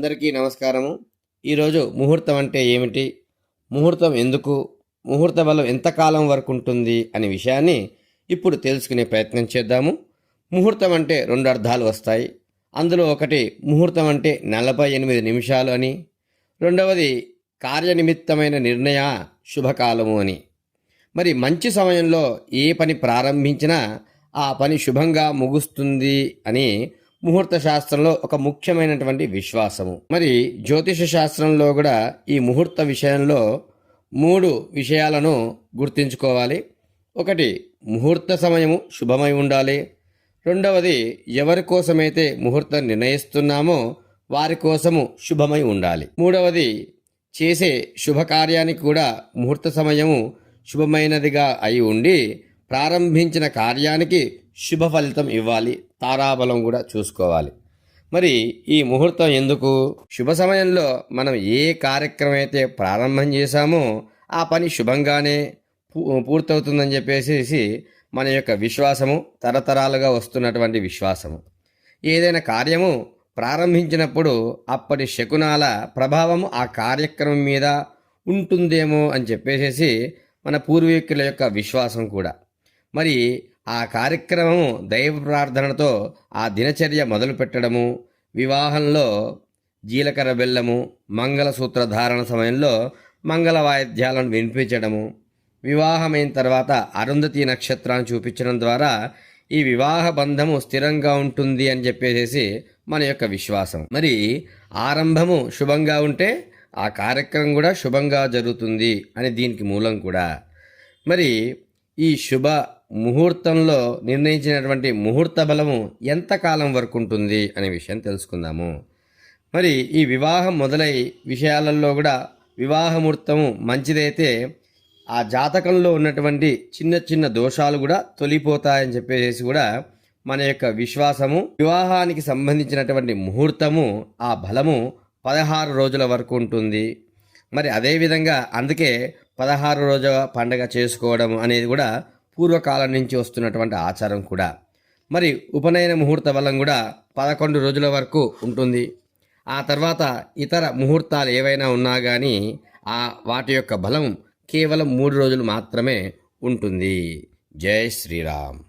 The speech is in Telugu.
అందరికీ నమస్కారము. ఈరోజు ముహూర్తం అంటే ఏమిటి, ముహూర్తం ఎందుకు, ముహూర్త బలం ఎంతకాలం వరకు ఉంటుంది అనే విషయాన్ని ఇప్పుడు తెలుసుకునే ప్రయత్నం చేద్దాము. ముహూర్తం అంటే రెండు అర్థాలు వస్తాయి. అందులో ఒకటి ముహూర్తం అంటే 48 నిమిషాలు అని, రెండవది కార్యనిమిత్తమైన నిర్ణయ శుభకాలము అని. మరి మంచి సమయంలో ఏ పని ప్రారంభించినా ఆ పని శుభంగా ముగుస్తుంది అని ముహూర్త శాస్త్రంలో ఒక ముఖ్యమైనటువంటి విశ్వాసము. మరి జ్యోతిష శాస్త్రంలో కూడా ఈ ముహూర్త విషయంలో 3 విషయాలను గుర్తుంచుకోవాలి. ఒకటి, ముహూర్త సమయము శుభమై ఉండాలి. రెండవది, ఎవరి కోసమైతే ముహూర్తం నిర్ణయిస్తున్నామో వారి కోసము శుభమై ఉండాలి. మూడవది, చేసే శుభకార్యానికి కూడా ముహూర్త సమయము శుభమైనదిగా అయి ఉండి ప్రారంభించిన కార్యానికి శుభ ఫలితం ఇవ్వాలి. తారాబలం కూడా చూసుకోవాలి. మరి ఈ ముహూర్తం ఎందుకు? శుభ సమయంలో మనం ఏ కార్యక్రమం అయితే ప్రారంభం చేశామో ఆ పని శుభంగానే పూర్తవుతుందని చెప్పేసి మన యొక్క విశ్వాసము, తరతరాలుగా వస్తున్నటువంటి విశ్వాసము. ఏదైనా కార్యము ప్రారంభించినప్పుడు అప్పటి శకునాల ప్రభావము ఆ కార్యక్రమం మీద ఉంటుందేమో అని చెప్పేసి మన పూర్వీకుల యొక్క విశ్వాసం కూడా. మరి ఆ కార్యక్రమము దైవ ప్రార్థనతో ఆ దినచర్య మొదలు పెట్టడము, వివాహంలో జీలకర్ర బెల్లము, మంగళసూత్ర ధారణ సమయంలో మంగళ వాయిద్యాలను వినిపించడము, వివాహమైన తర్వాత అరుంధతి నక్షత్రాన్ని చూపించడం ద్వారా ఈ వివాహ బంధము స్థిరంగా ఉంటుంది అని చెప్పేసి మన యొక్క విశ్వాసం. మరి ఆరంభము శుభంగా ఉంటే ఆ కార్యక్రమం కూడా శుభంగా జరుగుతుంది అని దీనికి మూలం కూడా. మరి ఈ శుభ ముహూర్తంలో నిర్ణయించినటువంటి ముహూర్త బలము ఎంతకాలం వరకు ఉంటుంది అనే విషయం తెలుసుకుందాము. మరి ఈ వివాహం మొదలై విషయాలలో కూడా వివాహ ముహూర్తము మంచిదైతే ఆ జాతకంలో ఉన్నటువంటి చిన్న చిన్న దోషాలు కూడా తొలిపోతాయని చెప్పేసి కూడా మన యొక్క విశ్వాసము. వివాహానికి సంబంధించినటువంటి ముహూర్తము ఆ బలము 16 రోజుల వరకు ఉంటుంది. మరి అదేవిధంగా అందుకే 16 రోజుల పండగ చేసుకోవడం అనేది కూడా పూర్వకాలం నుంచి వస్తున్నటువంటి ఆచారం కూడా. మరి ఉపనయన ముహూర్త బలం కూడా 11 రోజుల వరకు ఉంటుంది. ఆ తర్వాత ఇతర ముహూర్తాలు ఏవైనా ఉన్నా కానీ వాటి యొక్క బలం కేవలం 3 రోజులు మాత్రమే ఉంటుంది. జై శ్రీరామ్.